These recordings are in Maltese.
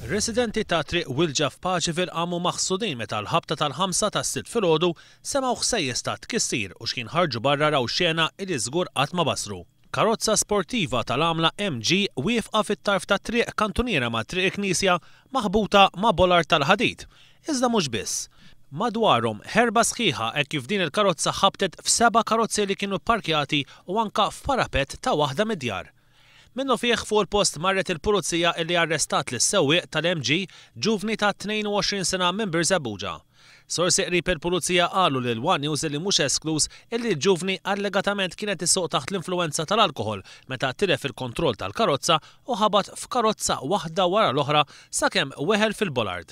Residenti ta' triq Wilġa f'Paċivil għamu maħsudin meta l-ħabta tal-5 tas-sitt filgħodu semgħu ħsejjes ta' tkissir u xkien ħarġu barra raw xena li żgur qatt ma basru. Karozza sportiva tal-għamla MG wieqfa fit-tarf ta' triq kantuniera ma' triq Knisja maħbuta ma' bolar tal-ħadid. Iżda mhux biss. Madwarhom ħerba sħiħa hekk kif din il-karozza ħabtet f'7 karozzi li kienu pparkjati u anka f'parapett ta' waħda mid-djar. Minnu fih fuq il-post marret il-pulizija illi arrestat lis-sewwieq tal-MG ġuvni ta' 22 sena minn Birż Abuġa. Sorsi qrib il-pulizija qalu lil One News li mhux esklus illi l-ġuvni allegatament kienet issuq taħt l-influwenza tal-alkoħol meta tilef il-kontroll tal-karozza u ħabat f'karozza waħda wara l-oħra sakemm weħel fil-Bollard.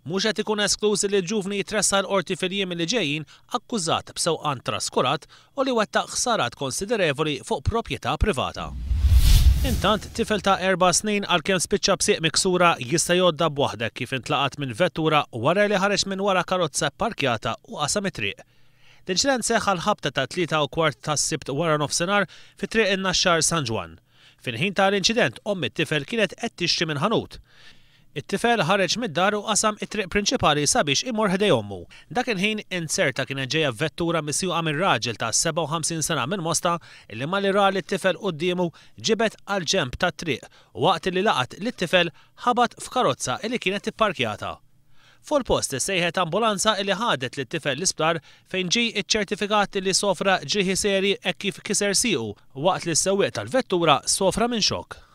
Mhux qed ikun esklus li l-ġuvni jitressa l-qorti fil-jiem li ġejjin akkużat b'sewqan traskurat u li wettaq ħsarat konsiderevoli fuq proprjetà privata. Intant, tifel ta' 4 snin għalkemm spiċċa b'sieq miksura jista' jgħodda b'waħdek kif intlaqat minn vettura wara li ħareġ minn wara karozza pparkjata u qasam it-triq. L-inċident seħħ l-ħabta ta' 3:15 tas-sibt wara nofsinhar fi triq in-Naxxar San Ġwan. Fil-ħin tal-inċident omm it-tifel kienet qed tixtri minn ħanut. It-tifel ħareġ mid-dar u qasam it-triq prinċipali sabiex imur ħdej ommu. Dak il-ħin inserta kienet ġejja vettura misjuqa minn raġel ta' 57 sena minn Mosta illi malli ra li t-tifel qudiemu ġibet għal ġenb tat-triq u waqt li laqat li t-tifel ħabat f'karozza illi kienet ipparkjata. Fuq il-post issejħet ambulanza illi ħadet li t-tifel l-isptar fejn ġie iċ-ċertifikat li sofra ġrieħi serji hekk kif kiser siequ waqt li s-sewwieq tal-vettura sofra minn xokk.